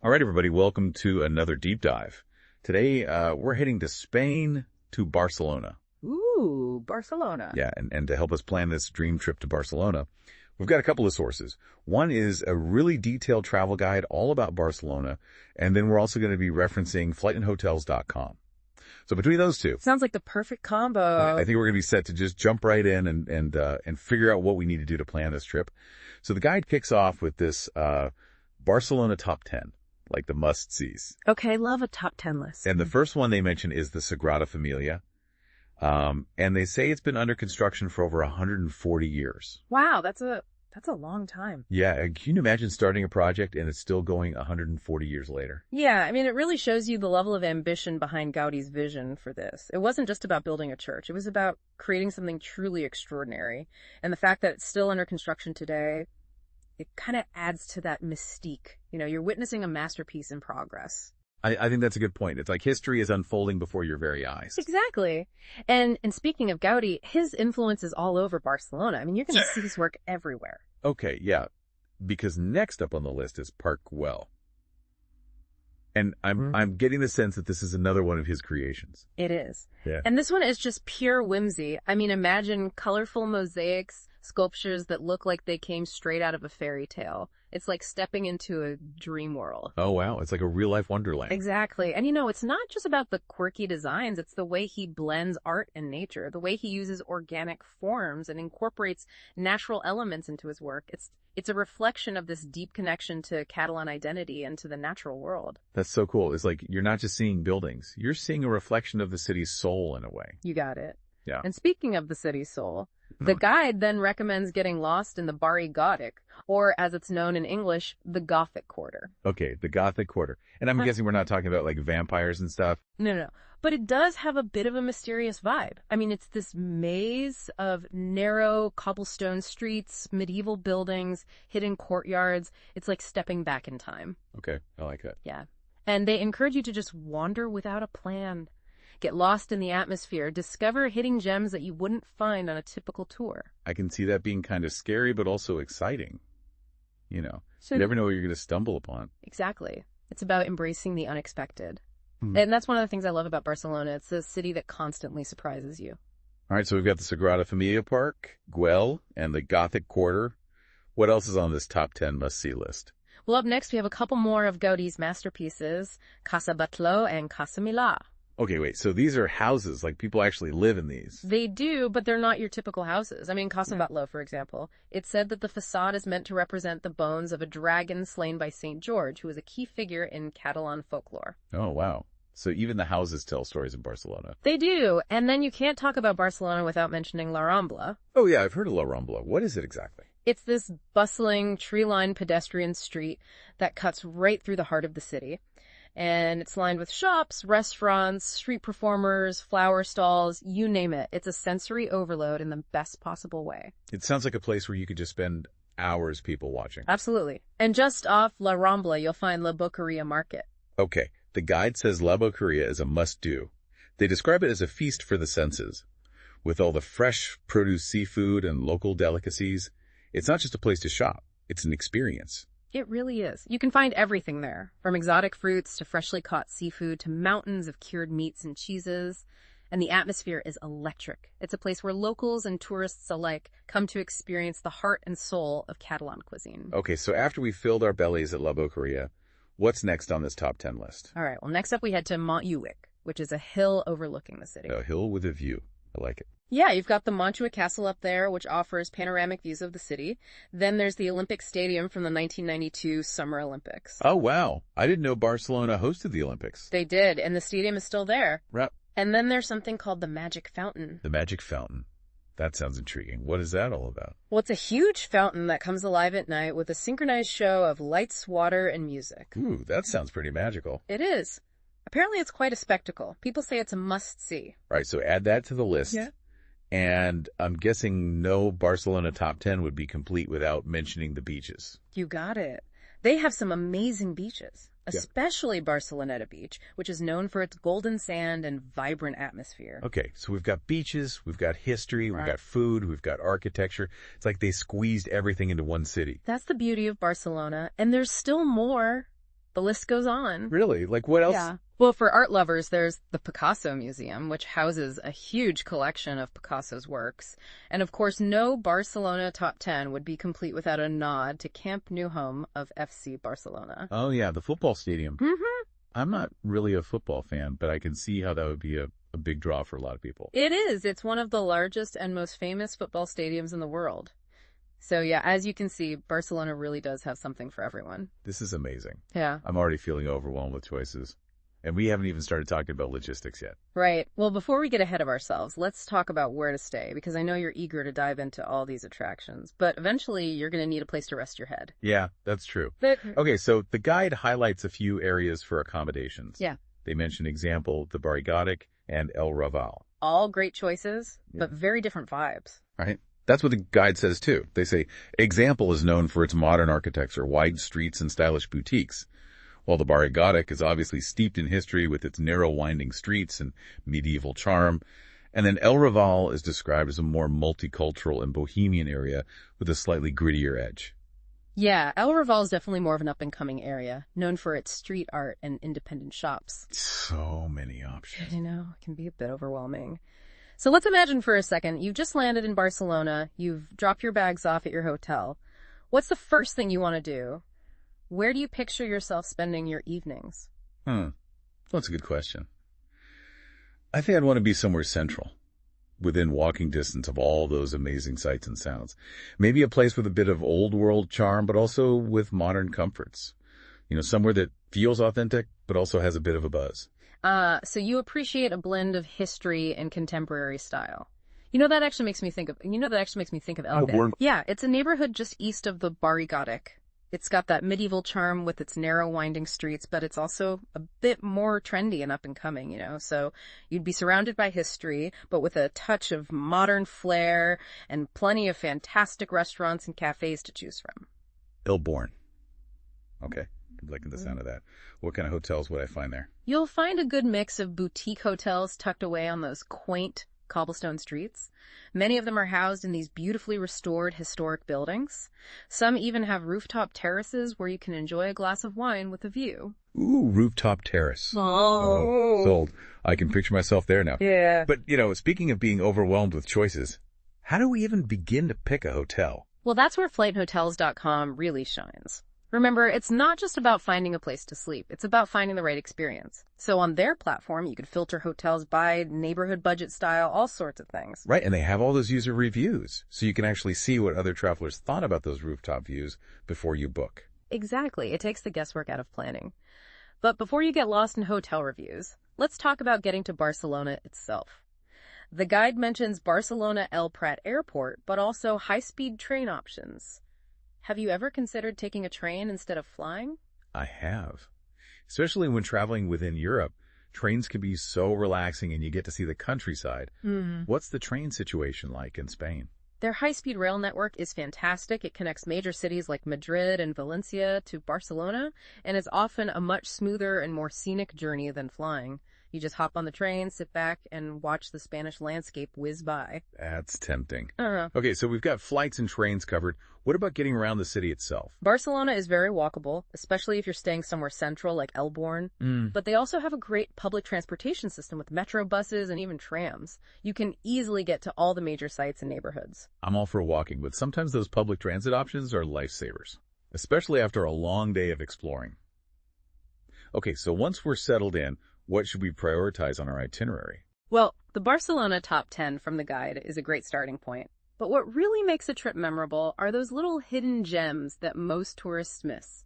All right, everybody, welcome to another deep dive. Today, we're heading to Spain, to Barcelona. Ooh, Barcelona. Yeah, and to help us plan this dream trip to Barcelona, we've got a couple of sources. One is a really detailed travel guide all about Barcelona, and then we're also going to be referencing FlightNHotels.com. So between those two, Sounds like the perfect combo. I think we're going to be set to just jump right in and figure out what we need to do to plan this trip. So the guide kicks off with this Barcelona top 10. Like the must-sees. Okay, love a top 10 list. And the first one they mention is the Sagrada Família. And they say it's been under construction for over 140 years. Wow, that's a long time. Yeah, can you imagine starting a project and it's still going 140 years later? Yeah, I mean, it really shows you the level of ambition behind Gaudi's vision for this. It wasn't just about building a church. It was about creating something truly extraordinary. And the fact that it's still under construction today, it kind of adds to that mystique. You know, you're witnessing a masterpiece in progress. I think that's a good point. It's like history is unfolding before your very eyes. Exactly. And speaking of Gaudi, his influence is all over Barcelona. I mean, you're going to see his work everywhere. Okay, yeah. Because next up on the list is Park Güell. And I'm getting the sense that this is another one of his creations. It is. Yeah. And this one is just pure whimsy. I mean, imagine colorful mosaics, sculptures that look like they came straight out of a fairy tale. It's like stepping into a dream world. Oh, wow. It's like a real-life wonderland. Exactly. And you know, it's not just about the quirky designs. It's the way he blends art and nature, the way he uses organic forms and incorporates natural elements into his work. It's a reflection of this deep connection to Catalan identity and to the natural world. That's so cool. It's like you're not just seeing buildings. You're seeing a reflection of the city's soul in a way. You got it. Yeah. And speaking of the city's soul, the guide then recommends getting lost in the Barri Gòtic, or as it's known in English, the Gothic Quarter. Okay, the Gothic Quarter. And I'm guessing we're not talking about like vampires and stuff. No. But it does have a bit of a mysterious vibe. I mean, it's this maze of narrow cobblestone streets, medieval buildings, hidden courtyards. It's like stepping back in time. Okay, I like that. Yeah. And they encourage you to just wander without a plan. Get lost in the atmosphere, discover hidden gems that you wouldn't find on a typical tour. I can see that being kind of scary, but also exciting. You know, So, you never know what you're going to stumble upon. Exactly. It's about embracing the unexpected. And that's one of the things I love about Barcelona. It's a city that constantly surprises you. All right, so we've got the Sagrada Familia Park, Güell, and the Gothic Quarter. What else is on this top 10 must-see list? Well, up next, we have a couple more of Gaudi's masterpieces, Casa Batlló and Casa Milà. Okay, wait, so these are houses, like people actually live in these. They do, but they're not your typical houses. I mean, Casa Batlló, for example, it said that the facade is meant to represent the bones of a dragon slain by St. George, who was a key figure in Catalan folklore. Oh, wow. So even the houses tell stories in Barcelona. They do, and then you can't talk about Barcelona without mentioning La Rambla. Oh, yeah, I've heard of La Rambla. What is it exactly? It's this bustling, tree-lined pedestrian street that cuts right through the heart of the city. And it's lined with shops, restaurants, street performers, flower stalls, you name it. It's a sensory overload in the best possible way. It sounds like a place where you could just spend hours people watching. Absolutely. And just off La Rambla, you'll find La Boqueria Market. Okay, the guide says La Boqueria is a must-do. They describe it as a feast for the senses. With all the fresh produce seafood and local delicacies, it's not just a place to shop, it's an experience. It really is. You can find everything there, from exotic fruits to freshly caught seafood to mountains of cured meats and cheeses. And the atmosphere is electric. It's a place where locals and tourists alike come to experience the heart and soul of Catalan cuisine. Okay, so after we filled our bellies at La Boqueria, what's next on this top 10 list? All right, well, next up we head to Montjuïc, which is a hill overlooking the city. A hill with a view. I like it. Yeah, you've got the Montjuïc Castle up there, which offers panoramic views of the city. Then there's the Olympic Stadium from the 1992 Summer Olympics. Oh, wow. I didn't know Barcelona hosted the Olympics. They did, and the stadium is still there. Right. And then there's something called the Magic Fountain. The Magic Fountain. That sounds intriguing. What is that all about? Well, it's a huge fountain that comes alive at night with a synchronized show of lights, water, and music. Ooh, that sounds pretty magical. It is. Apparently it's quite a spectacle. People say it's a must-see. Right, so add that to the list. Yeah. And I'm guessing no Barcelona top 10 would be complete without mentioning the beaches. You got it. They have some amazing beaches, especially Barceloneta Beach, which is known for its golden sand and vibrant atmosphere. Okay, so we've got beaches, we've got history, we've got food, we've got architecture. It's like they squeezed everything into one city. That's the beauty of Barcelona, and there's still more. the list goes on. Really? Like what else? Yeah. Well, for art lovers, there's the Picasso Museum, which houses a huge collection of Picasso's works. And of course, no Barcelona top 10 would be complete without a nod to Camp Nou home of FC Barcelona. Oh, yeah, the football stadium. Mm-hmm. I'm not really a football fan, but I can see how that would be a big draw for a lot of people. It is. It's one of the largest and most famous football stadiums in the world. So yeah, as you can see, Barcelona really does have something for everyone. This is amazing. Yeah. I'm already feeling overwhelmed with choices. And we haven't even started talking about logistics yet. Right. Well, before we get ahead of ourselves, let's talk about where to stay, because I know you're eager to dive into all these attractions. But eventually, you're going to need a place to rest your head. Yeah, that's true. Okay, so the guide highlights a few areas for accommodations. Yeah. They mention example, the Barri Gòtic and El Raval. All great choices, but very different vibes. Right. That's what the guide says, too. They say, example is known for its modern architecture, wide streets, and stylish boutiques. While the Barri Gòtic is obviously steeped in history with its narrow winding streets and medieval charm. And then El Raval is described as a more multicultural and bohemian area with a slightly grittier edge. Yeah, El Raval is definitely more of an up-and-coming area, known for its street art and independent shops. So many options. I know, it can be a bit overwhelming. So let's imagine for a second, you've just landed in Barcelona, you've dropped your bags off at your hotel. What's the first thing you want to do? Where do you picture yourself spending your evenings? That's a good question. I think I'd want to be somewhere central, within walking distance of all those amazing sights and sounds. Maybe a place with a bit of old world charm, but also with modern comforts. You know, somewhere that feels authentic, but also has a bit of a buzz. So you appreciate a blend of history and contemporary style. That actually makes me think of Elvin. Yeah, it's a neighborhood just east of the Barri Gòtic. It's got that medieval charm with its narrow winding streets, but it's also a bit more trendy and up and coming, So you'd be surrounded by history, but with a touch of modern flair and plenty of fantastic restaurants and cafes to choose from. Ilborn. Okay. I'm liking the sound of that. What kind of hotels would I find there? You'll find a good mix of boutique hotels tucked away on those quaint cobblestone streets. Many of them are housed in these beautifully restored historic buildings. Some even have rooftop terraces where you can enjoy a glass of wine with a view. Ooh, rooftop terrace. Oh, sold. I can picture myself there now. Yeah. But, speaking of being overwhelmed with choices, how do we even begin to pick a hotel? Well, that's where FlightNHotels.com really shines. Remember, it's not just about finding a place to sleep. It's about finding the right experience. So on their platform, you could filter hotels by neighborhood, budget, style, all sorts of things. Right, and they have all those user reviews, so you can actually see what other travelers thought about those rooftop views before you book. Exactly. It takes the guesswork out of planning. But before you get lost in hotel reviews, let's talk about getting to Barcelona itself. The guide mentions Barcelona El Prat Airport, but also high-speed train options. Have you ever considered taking a train instead of flying? I have. Especially when traveling within Europe, trains can be so relaxing and you get to see the countryside. What's the train situation like in Spain? Their high-speed rail network is fantastic. It connects major cities like Madrid and Valencia to Barcelona, and is often a much smoother and more scenic journey than flying. You just hop on the train, sit back, and watch the Spanish landscape whiz by. That's tempting. Uh-huh. Okay, so we've got flights and trains covered. What about getting around the city itself? Barcelona is very walkable, especially if you're staying somewhere central like Elborn. But they also have a great public transportation system with metro buses and even trams. You can easily get to all the major sites and neighborhoods. I'm all for walking, but sometimes those public transit options are lifesavers, especially after a long day of exploring. Okay, so once we're settled in, what should we prioritize on our itinerary? Well, the Barcelona top 10 from the guide is a great starting point. But what really makes a trip memorable are those little hidden gems that most tourists miss.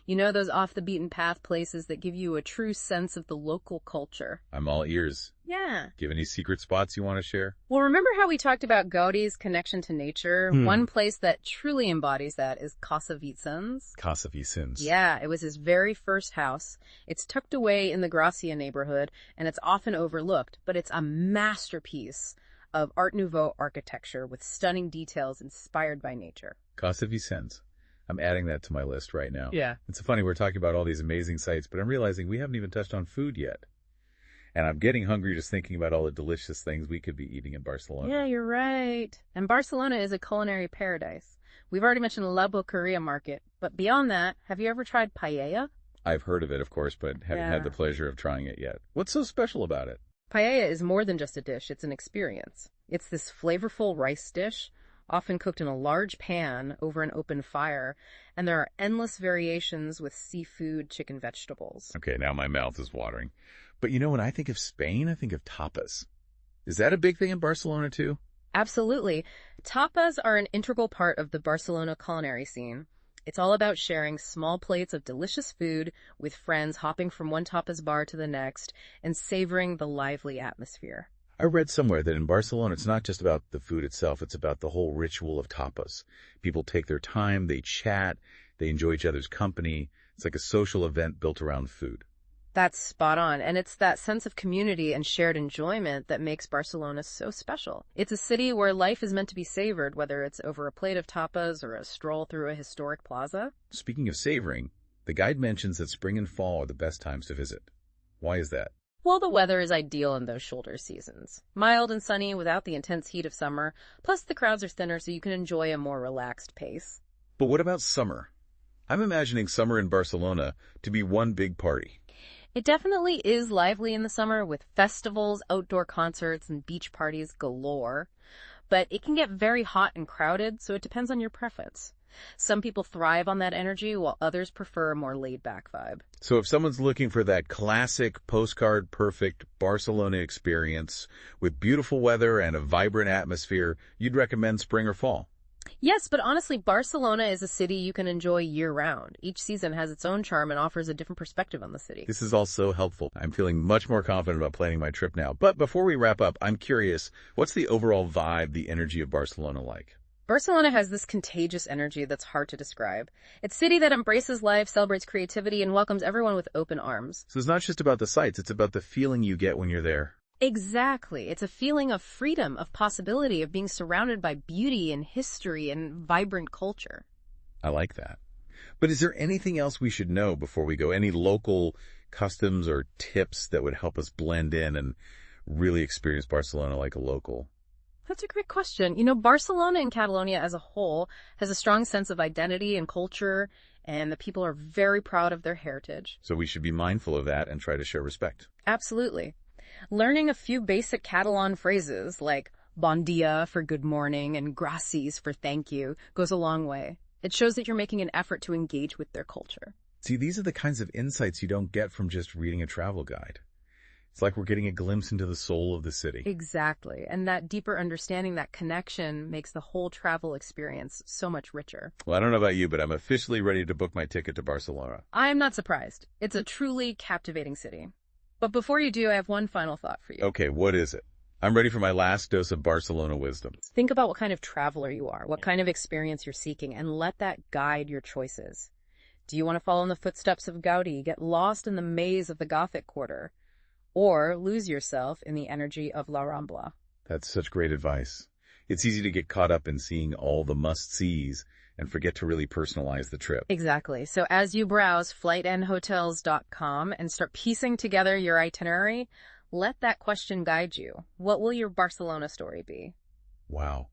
Those off-the-beaten-path places that give you a true sense of the local culture. I'm all ears. Yeah. Do you have any secret spots you want to share? Well, remember how we talked about Gaudi's connection to nature? One place that truly embodies that is Casa Vicens. Casa Vicens. Yeah, it was his very first house. It's tucked away in the Gracia neighborhood, and it's often overlooked, but it's a masterpiece of Art Nouveau architecture with stunning details inspired by nature. Casa Vicens. I'm adding that to my list right now. Yeah. It's funny, we're talking about all these amazing sites, but I'm realizing we haven't even touched on food yet. And I'm getting hungry just thinking about all the delicious things we could be eating in Barcelona. Yeah, you're right. And Barcelona is a culinary paradise. We've already mentioned La Boqueria Market, but beyond that, have you ever tried paella? I've heard of it, of course, but haven't had the pleasure of trying it yet. What's so special about it? Paella is more than just a dish, it's an experience. It's this flavorful rice dish, often cooked in a large pan over an open fire, and there are endless variations with seafood, chicken, vegetables. Okay, now my mouth is watering. But when I think of Spain, I think of tapas. Is that a big thing in Barcelona too? Absolutely. Tapas are an integral part of the Barcelona culinary scene. It's all about sharing small plates of delicious food with friends, hopping from one tapas bar to the next, and savoring the lively atmosphere. I read somewhere that in Barcelona, it's not just about the food itself, it's about the whole ritual of tapas. People take their time, they chat, they enjoy each other's company. It's like a social event built around food. That's spot on, and it's that sense of community and shared enjoyment that makes Barcelona so special. It's a city where life is meant to be savored, whether it's over a plate of tapas or a stroll through a historic plaza. Speaking of savoring, the guide mentions that spring and fall are the best times to visit. Why is that? Well, the weather is ideal in those shoulder seasons. Mild and sunny without the intense heat of summer, plus the crowds are thinner so you can enjoy a more relaxed pace. But what about summer? I'm imagining summer in Barcelona to be one big party. It definitely is lively in the summer with festivals, outdoor concerts, and beach parties galore. But it can get very hot and crowded, so it depends on your preference. Some people thrive on that energy, while others prefer a more laid-back vibe. So if someone's looking for that classic postcard-perfect Barcelona experience with beautiful weather and a vibrant atmosphere, you'd recommend spring or fall? Yes, but honestly, Barcelona is a city you can enjoy year-round. Each season has its own charm and offers a different perspective on the city. This is all so helpful. I'm feeling much more confident about planning my trip now. But before we wrap up, I'm curious, what's the overall vibe, the energy of Barcelona like? Barcelona has this contagious energy that's hard to describe. It's a city that embraces life, celebrates creativity, and welcomes everyone with open arms. So it's not just about the sights, it's about the feeling you get when you're there. Exactly. It's a feeling of freedom, of possibility, of being surrounded by beauty and history and vibrant culture. I like that. But is there anything else we should know before we go? Any local customs or tips that would help us blend in and really experience Barcelona like a local? That's a great question. Barcelona and Catalonia as a whole has a strong sense of identity and culture, and the people are very proud of their heritage. So we should be mindful of that and try to show respect. Absolutely. Learning a few basic Catalan phrases like bon dia for good morning and gràcies for thank you goes a long way. It shows that you're making an effort to engage with their culture. See, these are the kinds of insights you don't get from just reading a travel guide. It's like we're getting a glimpse into the soul of the city. Exactly. And that deeper understanding, that connection, makes the whole travel experience so much richer. Well, I don't know about you, but I'm officially ready to book my ticket to Barcelona. I'm not surprised. It's a truly captivating city. But before you do, I have one final thought for you. Okay, what is it? I'm ready for my last dose of Barcelona wisdom. Think about what kind of traveler you are, what kind of experience you're seeking, and let that guide your choices. Do you want to follow in the footsteps of Gaudí, get lost in the maze of the Gothic Quarter, or lose yourself in the energy of La Rambla? That's such great advice. It's easy to get caught up in seeing all the must-sees and forget to really personalize the trip. Exactly. So as you browse FlightNHotels.com and start piecing together your itinerary, let that question guide you. What will your Barcelona story be? Wow.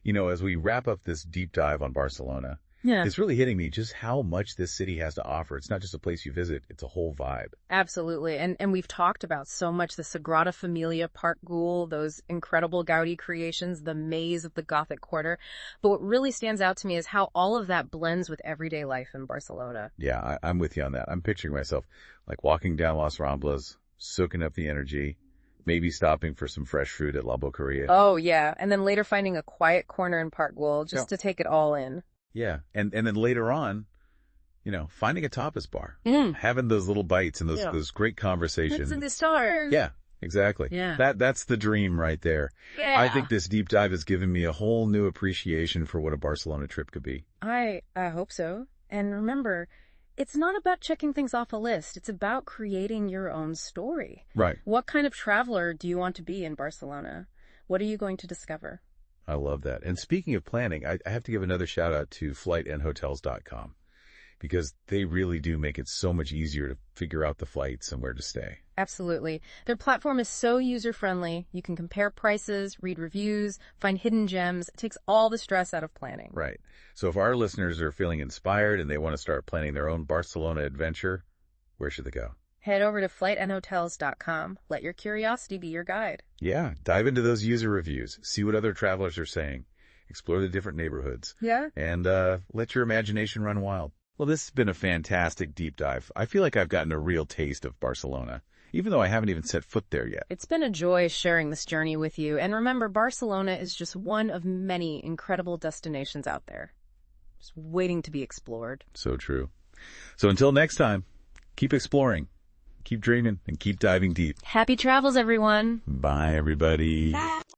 As we wrap up this deep dive on Barcelona, Yeah. it's really hitting me just how much this city has to offer. It's not just a place you visit, it's a whole vibe. Absolutely. And we've talked about so much the Sagrada Familia, Park Güell, those incredible Gaudí creations, the maze of the Gothic Quarter. But what really stands out to me is how all of that blends with everyday life in Barcelona. Yeah, I'm with you on that. I'm picturing myself like walking down Las Ramblas, soaking up the energy, maybe stopping for some fresh fruit at La Boqueria. Oh, yeah. And then later finding a quiet corner in Park Güell just to take it all in. Yeah, and then later on, finding a tapas bar, having those little bites and those great conversations. It's in the stars. Yeah, exactly. Yeah. That's the dream right there. Yeah. I think this deep dive has given me a whole new appreciation for what a Barcelona trip could be. I hope so. And remember, it's not about checking things off a list. It's about creating your own story. Right. What kind of traveler do you want to be in Barcelona? What are you going to discover? I love that. And speaking of planning, I have to give another shout out to FlightNHotels.com because they really do make it so much easier to figure out the flights and where to stay. Absolutely. Their platform is so user-friendly. You can compare prices, read reviews, find hidden gems. It takes all the stress out of planning. Right. So if our listeners are feeling inspired and they want to start planning their own Barcelona adventure, where should they go? Head over to FlightNHotels.com. Let your curiosity be your guide. Yeah, dive into those user reviews. See what other travelers are saying. Explore the different neighborhoods. Yeah. And let your imagination run wild. Well, this has been a fantastic deep dive. I feel like I've gotten a real taste of Barcelona, even though I haven't even set foot there yet. It's been a joy sharing this journey with you. And remember, Barcelona is just one of many incredible destinations out there, just waiting to be explored. So true. So until next time, keep exploring, keep dreaming, and keep diving deep. Happy travels, everyone. Bye, everybody.